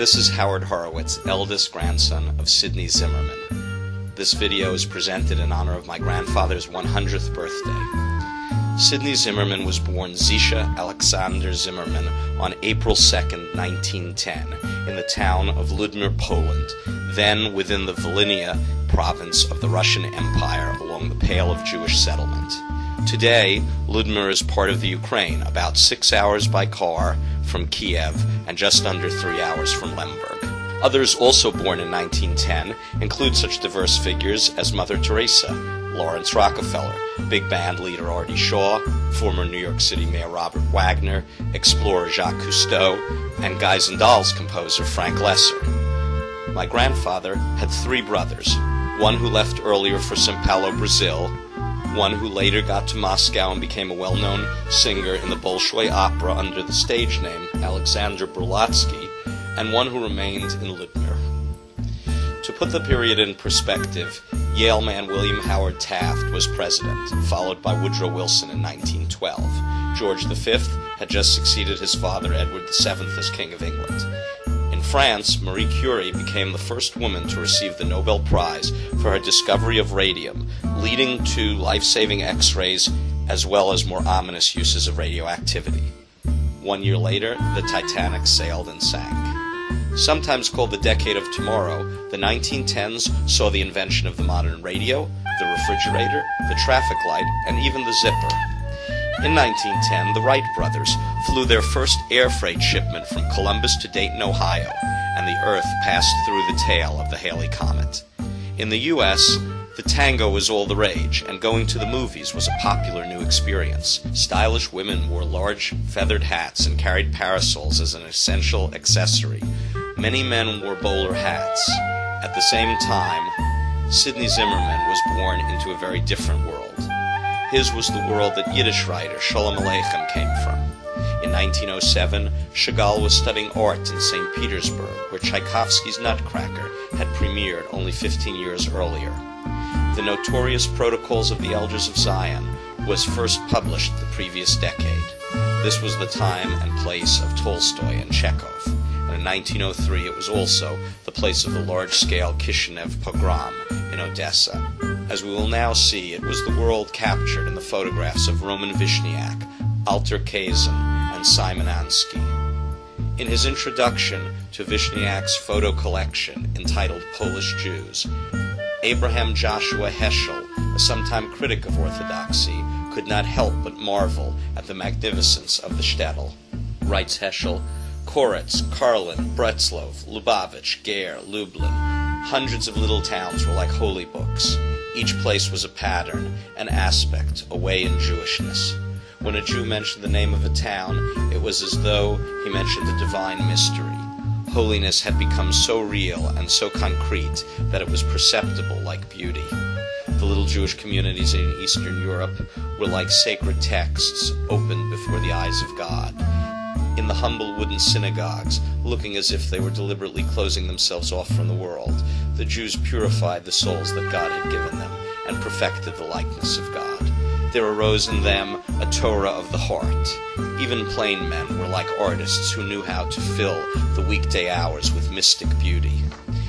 This is Howard Horowitz, eldest grandson of Sidney Zimmerman. This video is presented in honor of my grandfather's 100th birthday. Sidney Zimmerman was born Zisha Alexander Zimmerman on April 2nd, 1910, in the town of Ludmir, Poland, then within the Volhynia province of the Russian Empire along the Pale of Jewish settlement. Today, Ludmir is part of the Ukraine, about 6 hours by car from Kiev and just under 3 hours from Lemberg. Others also born in 1910 include such diverse figures as Mother Teresa, Lawrence Rockefeller, big band leader Artie Shaw, former New York City Mayor Robert Wagner, explorer Jacques Cousteau, and Guys and Dolls composer Frank Loesser. My grandfather had 3 brothers, one who left earlier for São Paulo, Brazil, one who later got to Moscow and became a well-known singer in the Bolshoi Opera under the stage name Alexander Berlatsky, and one who remained in Ludmir. To put the period in perspective, Yale man William Howard Taft was president, followed by Woodrow Wilson in 1912. George V had just succeeded his father Edward VII as King of England. In France, Marie Curie became the first woman to receive the Nobel Prize for her discovery of radium, leading to life-saving X-rays as well as more ominous uses of radioactivity. 1 year later, the Titanic sailed and sank. Sometimes called the Decade of Tomorrow, the 1910s saw the invention of the modern radio, the refrigerator, the traffic light, and even the zipper. In 1910, the Wright brothers flew their first air freight shipment from Columbus to Dayton, Ohio, and the Earth passed through the tail of the Halley Comet. In the U.S., the tango was all the rage, and going to the movies was a popular new experience. Stylish women wore large feathered hats and carried parasols as an essential accessory. Many men wore bowler hats. At the same time, Sidney Zimmerman was born into a very different world. His was the world that Yiddish writer Sholem Aleichem came from. In 1907, Chagall was studying art in St. Petersburg, where Tchaikovsky's Nutcracker had premiered only 15 years earlier. The notorious Protocols of the Elders of Zion was first published the previous decade. This was the time and place of Tolstoy and Chekhov, and in 1903 it was also the place of the large-scale Kishinev pogrom in Odessa. As we will now see, it was the world captured in the photographs of Roman Vishniak, Alter Kazin, and Simon Ansky. In his introduction to Vishniak's photo collection entitled Polish Jews, Abraham Joshua Heschel, a sometime critic of Orthodoxy, could not help but marvel at the magnificence of the shtetl. Writes Heschel, Koretz, Karlin, Bretzlov, Lubavitch, Ger, Lublin, hundreds of little towns were like holy books. Each place was a pattern, an aspect, a way in Jewishness. When a Jew mentioned the name of a town, it was as though he mentioned a divine mystery. Holiness had become so real and so concrete that it was perceptible like beauty. The little Jewish communities in Eastern Europe were like sacred texts opened before the eyes of God. In the humble wooden synagogues, looking as if they were deliberately closing themselves off from the world, the Jews purified the souls that God had given them and perfected the likeness of God. There arose in them a Torah of the heart. Even plain men were like artists who knew how to fill the weekday hours with mystic beauty.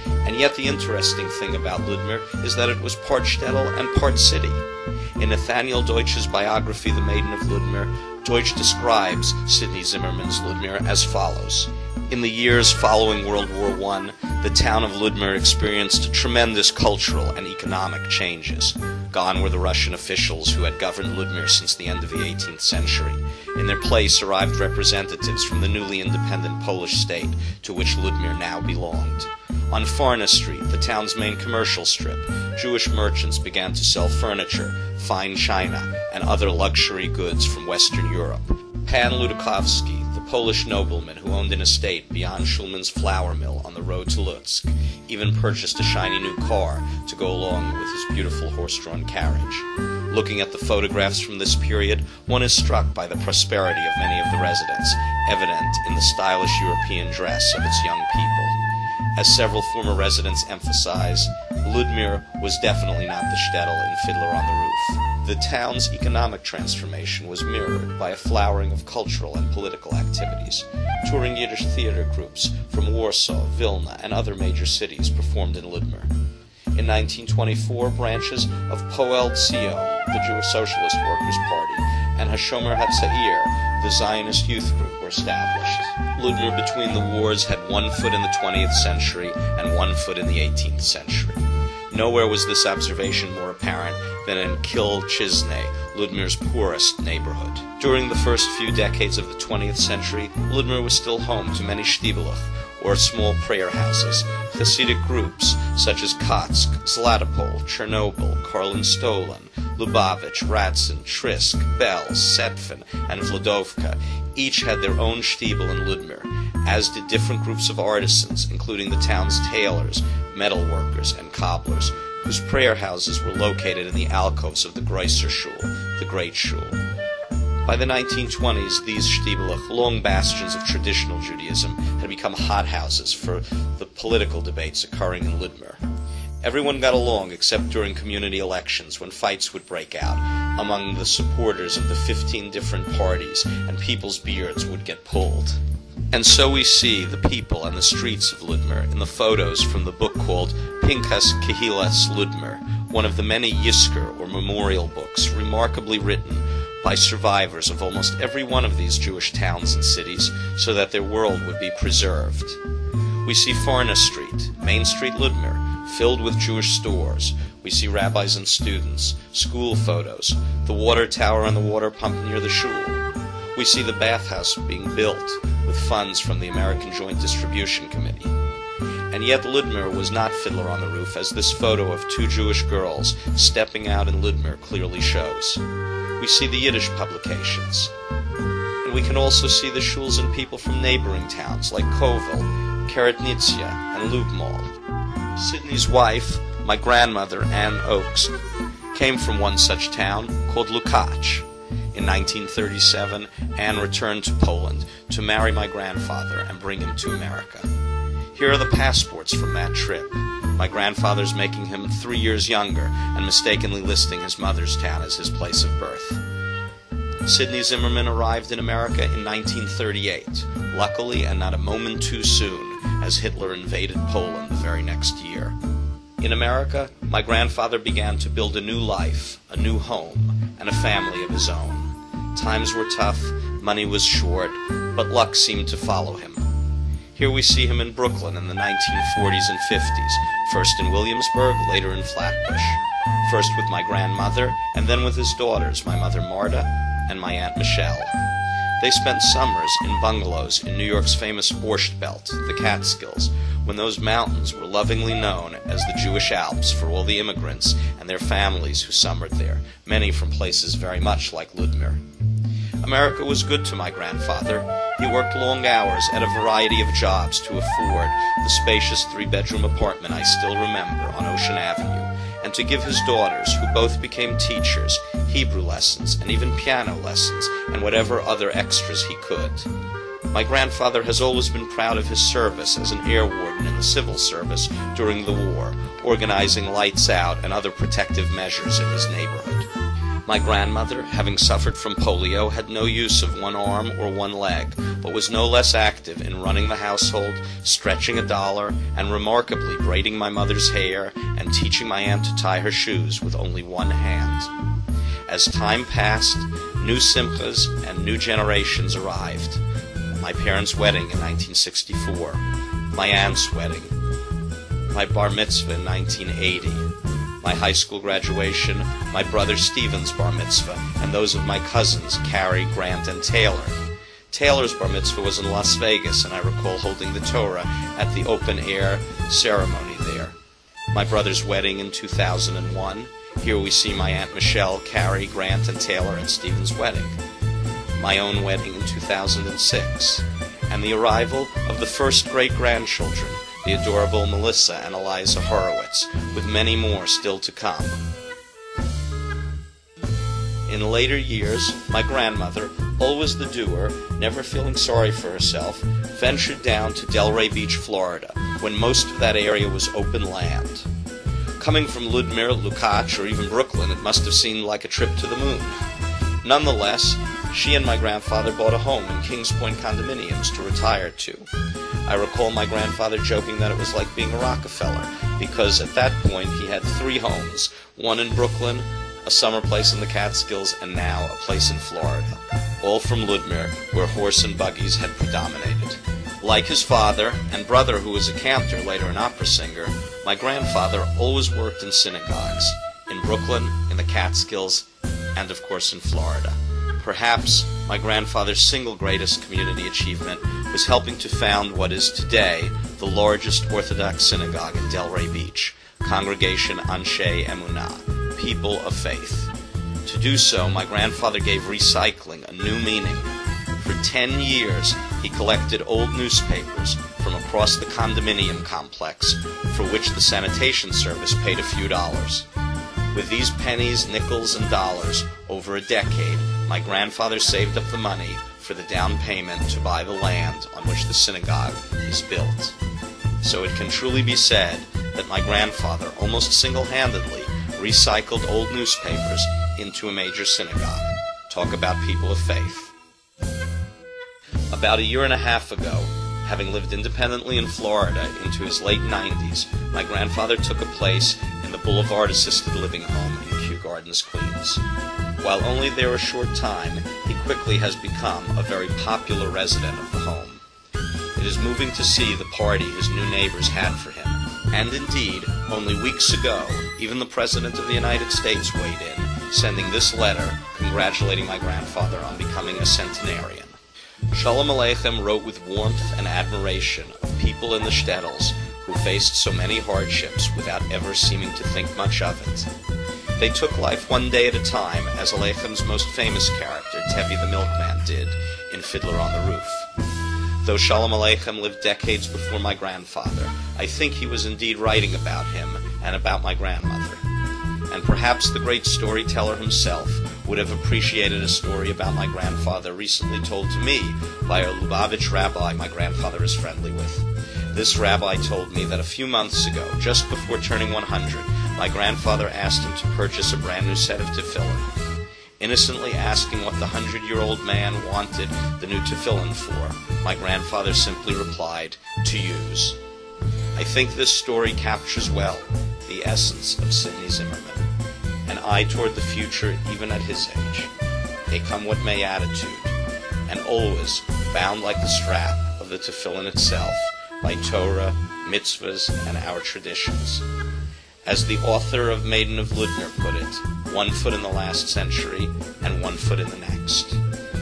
And yet the interesting thing about Ludmir is that it was part shtetl and part city. In Nathaniel Deutsch's biography, The Maiden of Ludmir, Deutsch describes Sidney Zimmerman's Ludmir as follows. In the years following World War I, the town of Ludmir experienced tremendous cultural and economic changes. Gone were the Russian officials who had governed Ludmir since the end of the 18th century. In their place arrived representatives from the newly independent Polish state to which Ludmir now belonged. On Farna Street, the town's main commercial strip, Jewish merchants began to sell furniture, fine china, and other luxury goods from Western Europe. Pan Ludochowski, the Polish nobleman who owned an estate beyond Schulman's flour mill on the road to Lutsk, even purchased a shiny new car to go along with his beautiful horse-drawn carriage. Looking at the photographs from this period, one is struck by the prosperity of many of the residents, evident in the stylish European dress of its young people. As several former residents emphasize, Ludmir was definitely not the shtetl in Fiddler on the Roof. The town's economic transformation was mirrored by a flowering of cultural and political activities. Touring Yiddish theater groups from Warsaw, Vilna, and other major cities performed in Ludmir. In 1924, branches of Poel Zion, the Jewish Socialist Workers' Party, and Hashomer HaTzair, the Zionist youth group, were established. Ludmir between the wars had 1 foot in the 20th century and 1 foot in the 18th century. Nowhere was this observation more apparent than in Kil Chizne, Ludmir's poorest neighborhood. During the first few decades of the 20th century, Ludmir was still home to many shtibelach, or small prayer houses, Hasidic groups such as Kotsk, Zlatopol, Chernobyl, Karlin Stolen, Lubavitch, Radson, Trisk, Bel, Setvin, and Vladovka. Each had their own shtibel in Ludmir, as did different groups of artisans, including the town's tailors, metal workers, and cobblers, whose prayer houses were located in the alcoves of the Groiser Shul, the Great Shul. By the 1920s, these shtibelach, long bastions of traditional Judaism, had become hothouses for the political debates occurring in Ludmir. Everyone got along except during community elections, when fights would break out among the supporters of the 15 different parties, and people's beards would get pulled. And so we see the people and the streets of Ludmir in the photos from the book called Pinkas Kehilas Ludmir, one of the many Yizkor, or memorial books, remarkably written by survivors of almost every one of these Jewish towns and cities, so that their world would be preserved. We see Farna Street, Main Street Ludmir, filled with Jewish stores. We see rabbis and students, school photos, the water tower and the water pump near the shul. We see the bathhouse being built with funds from the American Joint Distribution Committee. And yet Ludmir was not Fiddler on the Roof, as this photo of 2 Jewish girls stepping out in Ludmir clearly shows. We see the Yiddish publications. And we can also see the shuls and people from neighboring towns like Kovel, Keretnitsia, and Lubmol. Sidney's wife, my grandmother, Ann Oakes, came from one such town called Lukach. In 1937, Anne returned to Poland to marry my grandfather and bring him to America. Here are the passports from that trip. My grandfather's making him 3 years younger and mistakenly listing his mother's town as his place of birth. Sidney Zimmerman arrived in America in 1938, luckily and not a moment too soon, as Hitler invaded Poland the very next year. In America, my grandfather began to build a new life, a new home, and a family of his own. Times were tough, money was short, but luck seemed to follow him. Here we see him in Brooklyn in the 1940s and 50s, first in Williamsburg, later in Flatbush. First with my grandmother, and then with his daughters, my mother Marta and my Aunt Michelle. They spent summers in bungalows in New York's famous Borscht Belt, the Catskills, when those mountains were lovingly known as the Jewish Alps for all the immigrants and their families who summered there, many from places very much like Ludmir. America was good to my grandfather. He worked long hours at a variety of jobs to afford the spacious 3-bedroom apartment I still remember on Ocean Avenue, and to give his daughters, who both became teachers, Hebrew lessons and even piano lessons and whatever other extras he could. My grandfather has always been proud of his service as an air warden in the civil service during the war, organizing lights out and other protective measures in his neighborhood. My grandmother, having suffered from polio, had no use of one arm or one leg, but was no less active in running the household, stretching a dollar, and remarkably braiding my mother's hair and teaching my aunt to tie her shoes with only one hand. As time passed, new simchas and new generations arrived. My parents' wedding in 1964, my aunt's wedding, my bar mitzvah in 1980, my high school graduation, my brother Stephen's bar mitzvah, and those of my cousins, Carrie, Grant, and Taylor. Taylor's bar mitzvah was in Las Vegas, and I recall holding the Torah at the open-air ceremony there. My brother's wedding in 2001. Here we see my Aunt Michelle, Carrie, Grant, and Taylor at Stephen's wedding. My own wedding in 2006. And the arrival of the first great-grandchildren, the adorable Melissa and Eliza Horowitz, with many more still to come. In later years, my grandmother, always the doer, never feeling sorry for herself, ventured down to Delray Beach, Florida, when most of that area was open land. Coming from Ludmir, Lukács, or even Brooklyn, it must have seemed like a trip to the moon. Nonetheless, she and my grandfather bought a home in Kings Point condominiums to retire to. I recall my grandfather joking that it was like being a Rockefeller, because at that point he had 3 homes, one in Brooklyn, a summer place in the Catskills, and now a place in Florida, all from Ludmir, where horse and buggies had predominated. Like his father and brother, who was a cantor, later an opera singer, my grandfather always worked in synagogues, in Brooklyn, in the Catskills, and of course in Florida. Perhaps my grandfather's single greatest community achievement was helping to found what is today the largest Orthodox synagogue in Delray Beach, Congregation Anshe Emunah, People of Faith. To do so, my grandfather gave recycling a new meaning. For 10 years, he collected old newspapers from across the condominium complex, for which the sanitation service paid a few dollars. With these pennies, nickels, and dollars, over a decade, my grandfather saved up the money for the down payment to buy the land on which the synagogue is built. So it can truly be said that my grandfather almost single-handedly recycled old newspapers into a major synagogue. Talk about people of faith. About a year and a half ago, having lived independently in Florida into his late 90s, my grandfather took a place in the Boulevard Assisted Living Home in Kew Gardens, Queens. While only there a short time, he quickly has become a very popular resident of the home. It is moving to see the party his new neighbors had for him, and indeed, only weeks ago, even the President of the United States weighed in, sending this letter congratulating my grandfather on becoming a centenarian. Shalom Aleichem wrote with warmth and admiration of people in the shtetls who faced so many hardships without ever seeming to think much of it. They took life one day at a time, as Aleichem's most famous character, Tevi the Milkman, did in Fiddler on the Roof. Though Shalom Aleichem lived decades before my grandfather, I think he was indeed writing about him and about my grandmother. And perhaps the great storyteller himself would have appreciated a story about my grandfather recently told to me by a Lubavitch rabbi my grandfather is friendly with. This rabbi told me that a few months ago, just before turning 100, my grandfather asked him to purchase a brand new set of tefillin. Innocently asking what the 100-year-old man wanted the new tefillin for, my grandfather simply replied, "To use." I think this story captures well the essence of Sidney Zimmerman, an eye toward the future even at his age, a come-what-may attitude, and always bound like the strap of the tefillin itself by Torah, mitzvahs, and our traditions. As the author of Maiden of Ludmir put it, 1 foot in the last century and 1 foot in the next.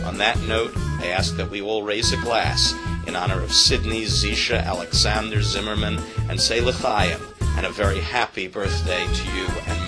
On that note, I ask that we all raise a glass in honor of Sidney, Zisha, Alexander, Zimmerman, and say l'chaim, and a very happy birthday to you and